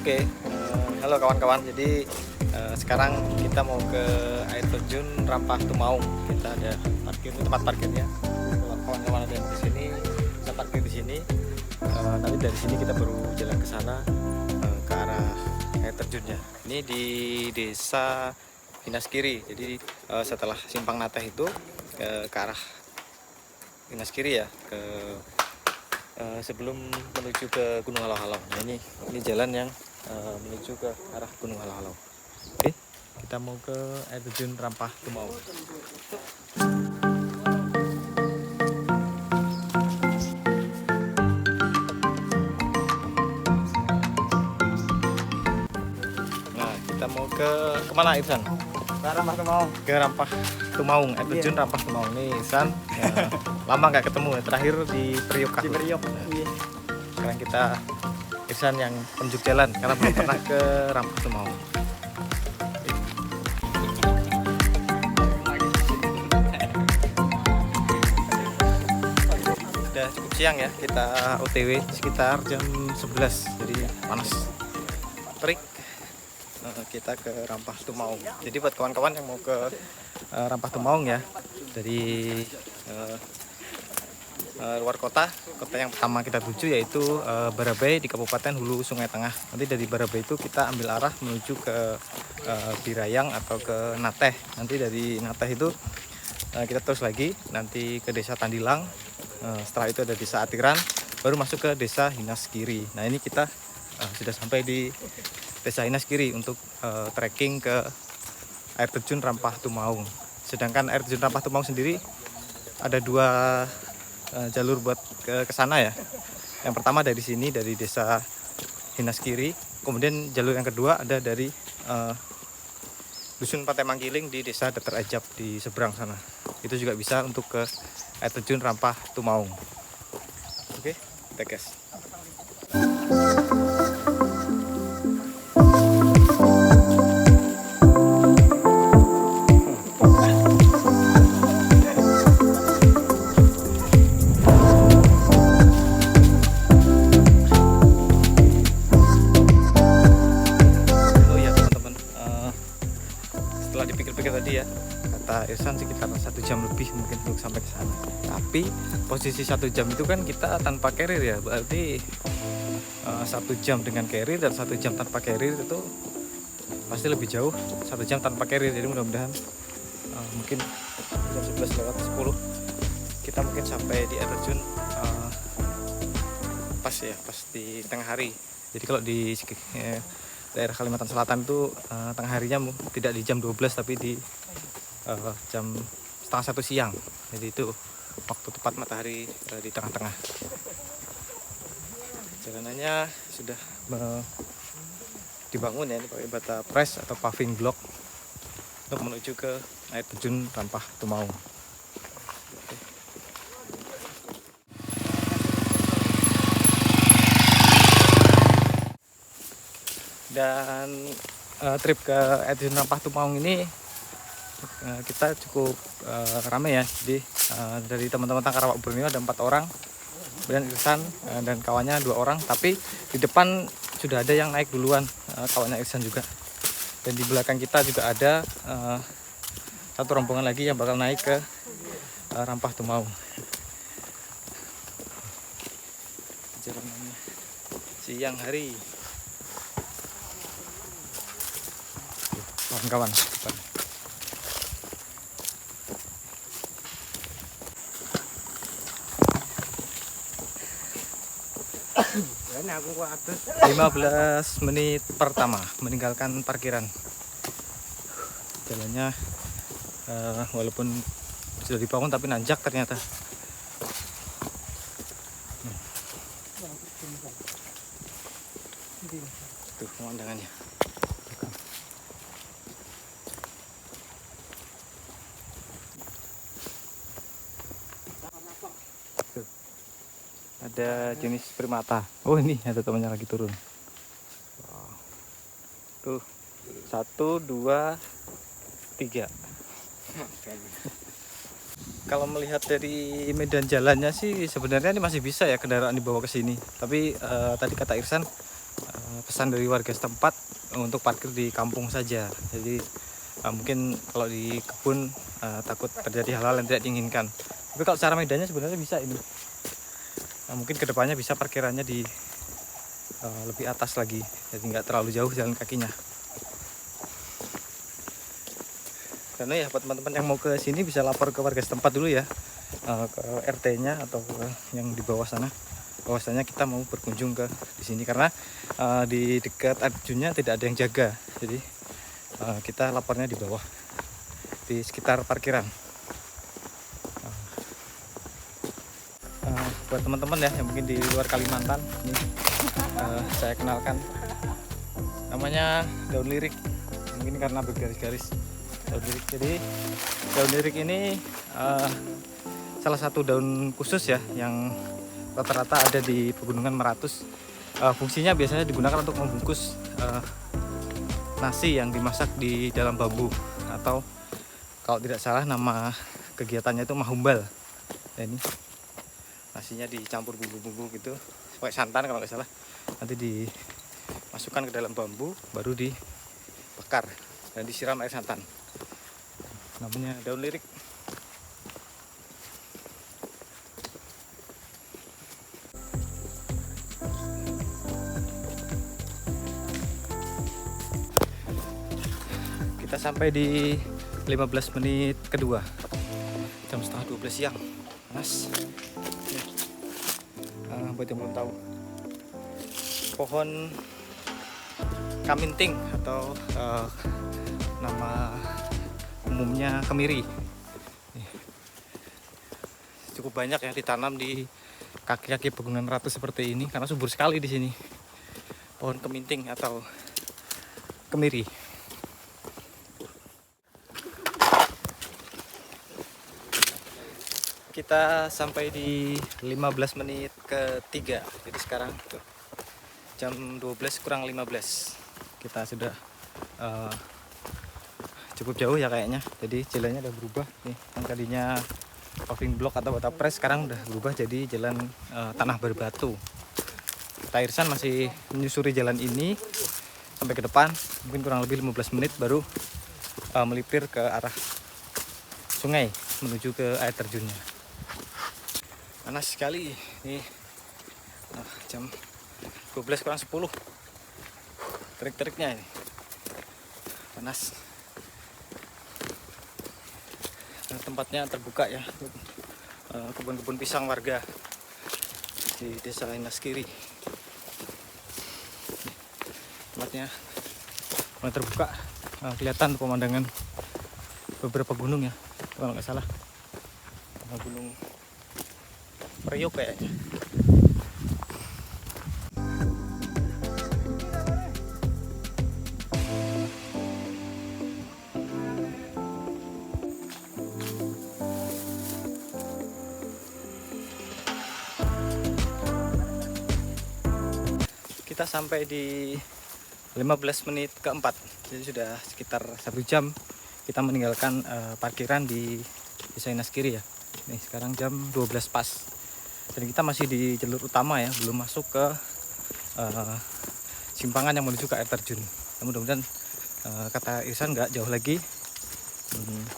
Oke, halo kawan-kawan. Jadi sekarang kita mau ke air terjun Rampah Tumaung. Kita ada tempat parkirnya. Kalau kawan-kawan ada yang ke sini, bisa parkir di sini. Nanti dari sini kita baru jalan ke sana ke arah air terjunnya. Ini di Desa Hinaskiri. Jadi setelah Simpang Nateh itu ke arah Hinaskiri ya, ke sebelum menuju ke Gunung Halau-Halau. Nah, ini jalan yang menuju ke arah Gunung Halau-Halau. Oke, kita mau ke air terjun Rampah Tumaung. Nah, kita mau ke kemana Irsan? Ke Rampah Tumaung. Ke Rampah Tumaung, air terjun Rampah Tumaung. Nih Irsan, lama nggak ketemu ya. Terakhir di Priok. Di Priok. Iya. Sekarang kita Irsan yang penunjuk jalan karena belum pernah ke Rampah Tumaung. Udah cukup siang ya, kita OTW sekitar jam 11, jadi panas terik. Kita ke Rampah Tumaung. Jadi buat kawan-kawan yang mau ke Rampah Tumaung ya, dari luar kota yang pertama kita tuju yaitu Barabai di Kabupaten Hulu Sungai Tengah. Nanti dari Barabai itu kita ambil arah menuju ke Birayang atau ke Nateh. Nanti dari Nateh itu kita terus lagi nanti ke Desa Tandilang. Setelah itu ada Desa Atiran, baru masuk ke Desa Hinaskiri. Nah, ini kita sudah sampai di Desa Hinaskiri untuk trekking ke air terjun Rampah Tumaung. Sedangkan air terjun Rampah Tumaung sendiri ada dua jalur buat ke sana ya. Yang pertama dari sini, dari Desa Hinaskiri. Kemudian jalur yang kedua ada dari Dusun Pantai Mangkiling di Desa Datar Ajab di seberang sana. Itu juga bisa untuk ke air terjun Rampah Tumaung. Oke, kita gas. Tadi ya, kata Irsan sekitar 1 jam lebih mungkin untuk sampai ke sana. Tapi posisi 1 jam itu kan kita tanpa carrier ya, berarti 1 jam dengan carrier dan 1 jam tanpa carrier itu pasti lebih jauh 1 jam tanpa carrier. Jadi mudah-mudahan mungkin jam 11:10 kita mungkin sampai di air terjun pas di tengah hari. Jadi kalau di daerah Kalimantan Selatan itu tengah harinya tidak di jam 12 tapi di jam 12:30 siang. Jadi itu waktu tepat matahari di tengah-tengah. Jalanannya sudah dibangun ya, ini pakai bata press atau paving block untuk menuju ke air terjun Rampah Tumaung. Dan trip ke air terjun Rampah Tumaung ini kita cukup ramai ya. Jadi dari teman-teman Tangkarawak Borneo ada 4 orang, kemudian Irsan dan kawannya 2 orang. Tapi di depan sudah ada yang naik duluan, kawannya Irsan juga. Dan di belakang kita juga ada satu rombongan lagi yang bakal naik ke Rampah Tumaung. Jalanannya siang hari. Kawan-kawan, Ini aku kok atus. 15 menit pertama meninggalkan parkiran. Jalannya walaupun sudah dibangun tapi nanjak ternyata. Tuh pemandangannya. Ada jenis primata. Oh, ini ada temannya lagi turun. Tuh 1, 2, 3. Kalau melihat dari medan jalannya sih sebenarnya ini masih bisa ya kendaraan dibawa ke sini. Tapi tadi kata Irsan pesan dari warga setempat untuk parkir di kampung saja. Jadi mungkin kalau di kebun takut terjadi hal-hal yang tidak diinginkan. Tapi kalau cara medannya sebenarnya bisa ini. Mungkin kedepannya bisa parkirannya di lebih atas lagi, jadi nggak terlalu jauh jalan kakinya. Karena ya buat teman-teman yang mau ke sini bisa lapor ke warga setempat dulu ya, ke RT-nya atau ke yang di bawah sana. Bahwasanya kita mau berkunjung ke di sini karena di dekat air terjunnya tidak ada yang jaga. Jadi kita lapornya di bawah, di sekitar parkiran. Buat teman-teman ya yang mungkin di luar Kalimantan, ini saya kenalkan, namanya daun lirik. Mungkin karena bergaris-garis daun lirik. Jadi daun lirik ini salah satu daun khusus ya yang rata-rata ada di pegunungan Meratus. Fungsinya biasanya digunakan untuk membungkus nasi yang dimasak di dalam bambu, atau kalau tidak salah nama kegiatannya itu mahumbal. Ya, ini nasinya dicampur bumbu-bumbu gitu, pakai santan kalau nggak salah, nanti dimasukkan ke dalam bambu, baru dibakar dan disiram air santan. Namanya daun lirik. Kita sampai di 15 menit kedua, jam setengah 12 siang. Panas. Buat yang belum tahu, pohon kaminting atau nama umumnya kemiri, cukup banyak ya ditanam di kaki-kaki pegunungan Meratus seperti ini karena subur sekali di sini pohon keminting atau kemiri. Kita sampai di 15 menit ketiga. Jadi sekarang tuh, jam 12 kurang 15. Kita sudah cukup jauh ya kayaknya. Jadi jalannya udah berubah nih. Yang tadinya paving block atau bata press sekarang udah berubah jadi jalan tanah berbatu. Kak Irsan masih menyusuri jalan ini sampai ke depan. Mungkin kurang lebih 15 menit baru melipir ke arah sungai menuju ke air terjunnya. Panas sekali nih, jam 12 kurang 10, terik-teriknya ini panas. Tempatnya terbuka ya, kebun-kebun pisang warga di desa Inaskiri. Tempatnya mulai terbuka, kelihatan pemandangan beberapa gunung ya, kalau nggak salah gunung Priok kayaknya. Kita sampai di 15 menit keempat, jadi sudah sekitar 1 jam kita meninggalkan parkiran di desa Inaskiri ya. Nih sekarang jam 12 pas. Dan kita masih di jalur utama ya, belum masuk ke simpangan yang menuju ke air terjun. Mudah-mudahan kata Irsan nggak jauh lagi,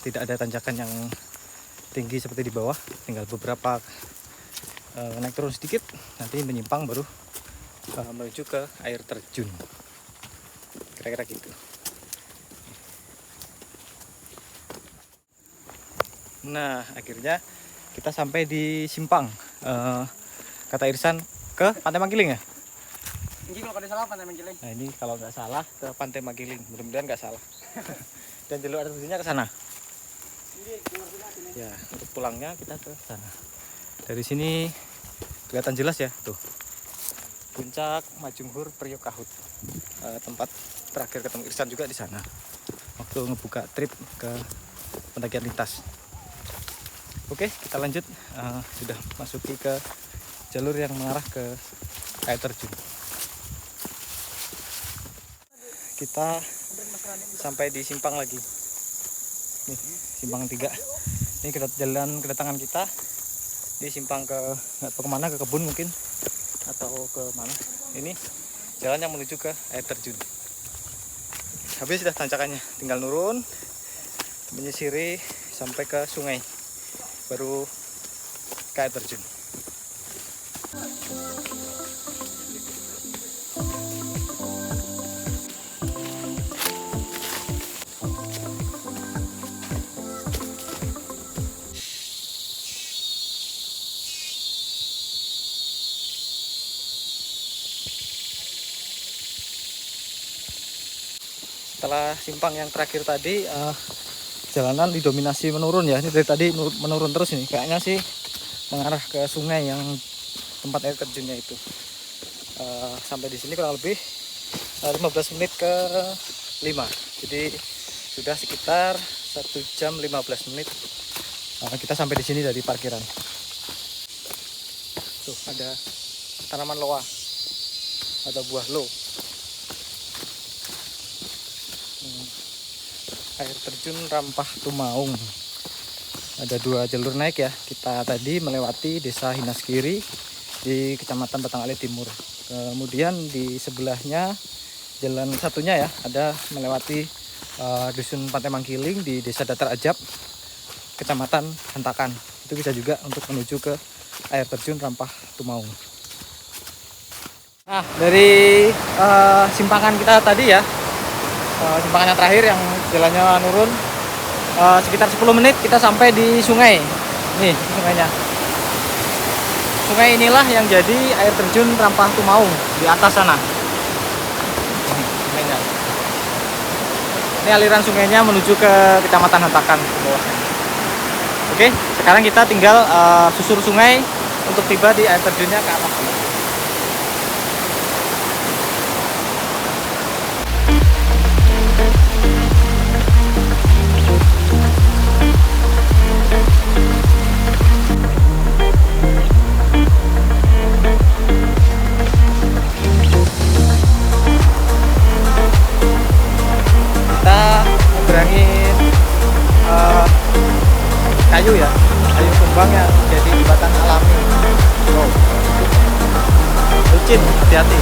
tidak ada tanjakan yang tinggi seperti di bawah, tinggal beberapa naik turun sedikit, nanti menyimpang baru menuju ke air terjun. Kira-kira gitu. Nah akhirnya kita sampai di simpang kata Irsan ke Pantai Manggiling ya. Ini kalau ada salah Pantai Manggiling. Nah ini kalau nggak salah ke Pantai Manggiling, mudah-mudahan nggak salah. Dan jalur air terjunnya ke sana. Ya untuk pulangnya kita ke sana. Dari sini kelihatan jelas ya tuh, puncak Majunghur Priok Kahut. Tempat terakhir ketemu Irsan juga di sana waktu ngebuka trip ke pendakian lintas. Oke, kita lanjut. Sudah masuki ke jalur yang mengarah ke air terjun. Kita sampai di simpang lagi. Nih, simpang 3. Ini jalan kedatangan kita. Di simpang ke nggak tahu kemana, ke kebun mungkin atau ke mana. Ini jalan yang menuju ke air terjun. Habis sudah tanjakannya, tinggal nurun, menyisiri sampai ke sungai, baru ke air terjun. Setelah simpang yang terakhir tadi, jalanan didominasi menurun ya. Ini dari tadi menurun terus ini. Kayaknya sih mengarah ke sungai yang tempat air terjunnya itu. Sampai di sini kurang lebih 15 menit ke 5. Jadi sudah sekitar 1 jam 15 menit kita sampai di sini dari parkiran. Tuh ada tanaman loa atau buah lo. Air terjun Rampah Tumaung. Ada 2 jalur naik ya. Kita tadi melewati Desa Hinaskiri di Kecamatan Batanghari Timur. Kemudian di sebelahnya jalan satunya ya, ada melewati Dusun Pantai Mangkiling di Desa Datar Ajab, Kecamatan Hentakan. Itu bisa juga untuk menuju ke air terjun Rampah Tumaung. Nah, dari simpangan kita tadi ya, simpangan yang terakhir yang jalannya nurun, sekitar 10 menit kita sampai di sungai. Nih sungainya. Sungai inilah yang jadi air terjun Rampah Tumaung di atas sana. Sungainya. Ini aliran sungainya menuju ke Kecamatan Hentakan bawahnya. Oke, sekarang kita tinggal susur sungai untuk tiba di air terjunnya ke atas. Kayu ya, kayu tumbang yang jadi jembatan alami. Wow, licin, hati-hati.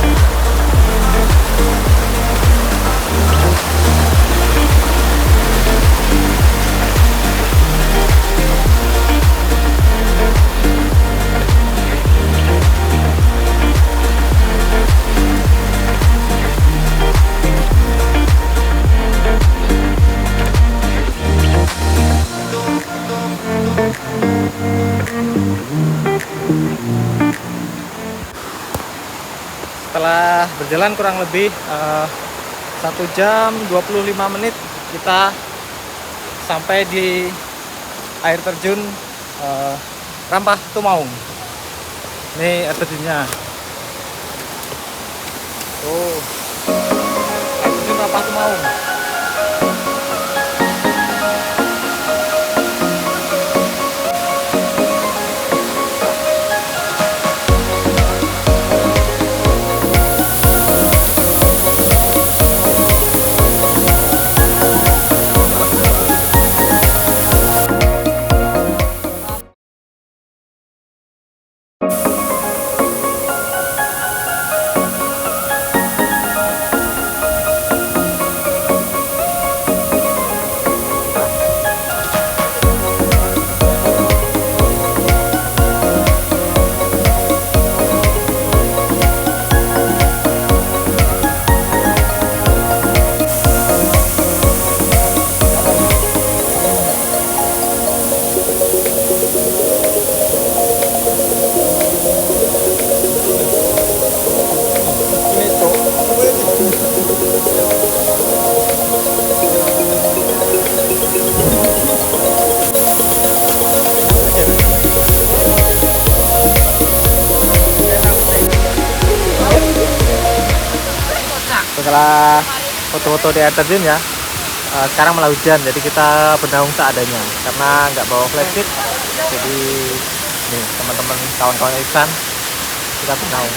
Setelah berjalan kurang lebih 1 jam 25 menit kita sampai di air terjun Rampah Tumaung. Ini air terjunnya. Oh, air terjun Rampah Tumaung. Setelah foto-foto di air terjun ya, sekarang malah hujan, jadi kita bernaung seadanya karena nggak bawa flashlight. Jadi nih teman-teman, kawan-kawan Iksan, kita bernaung.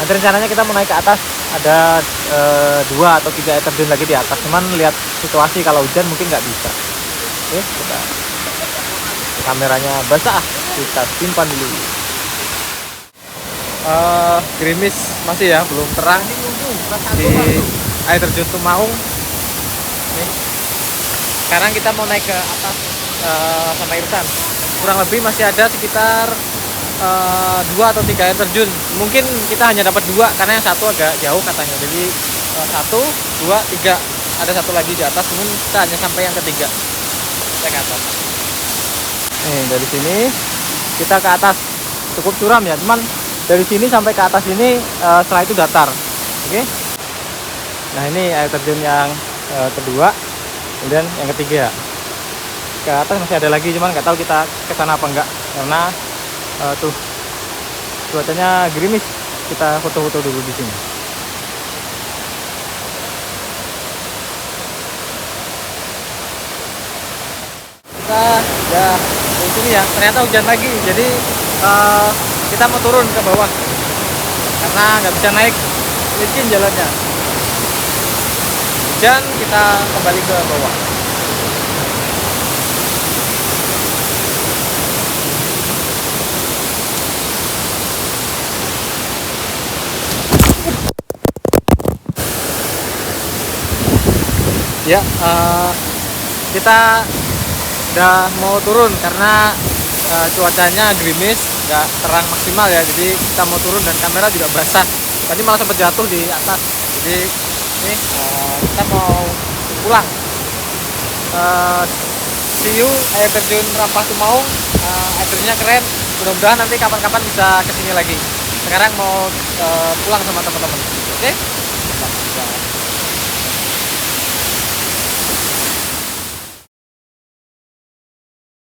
Nanti rencananya kita mau naik ke atas, ada 2 atau 3 air terjun lagi di atas. Cuman lihat situasi, kalau hujan mungkin nggak bisa. Oke, kita kameranya basah, kita simpan dulu. gerimis masih ya, belum terang di air terjun Tumaung. Nih. Sekarang kita mau naik ke atas sama Irsan. Kurang lebih masih ada sekitar 2 atau 3 air terjun. Mungkin kita hanya dapat 2 karena yang satu agak jauh katanya. Jadi 1, 2, 3. Ada satu lagi di atas, namun kita hanya sampai yang ketiga. Kita ke atas. Nih dari sini kita ke atas. Cukup curam ya, cuman dari sini sampai ke atas ini setelah itu datar. Oke. Nah ini air terjun yang kedua, kemudian yang ketiga. Ke atas masih ada lagi, cuman nggak tahu kita ke sana apa enggak karena tuh cuacanya gerimis. Kita foto-foto dulu di sini. Kita udah di sini ya, ternyata hujan lagi, jadi kita mau turun ke bawah karena nggak bisa naik, licin jalannya. Hujan, kita kembali ke bawah. Ya, kita udah mau turun karena cuacanya gerimis, nggak terang maksimal ya. Jadi kita mau turun dan kamera juga basah. Tadi malah sempat jatuh di atas. Jadi ini kita mau pulang. See you air terjun Rampah Tumaung. Air terjunnya keren. Mudah-mudahan nanti kapan-kapan bisa kesini lagi. Sekarang mau pulang sama teman-teman. Oke?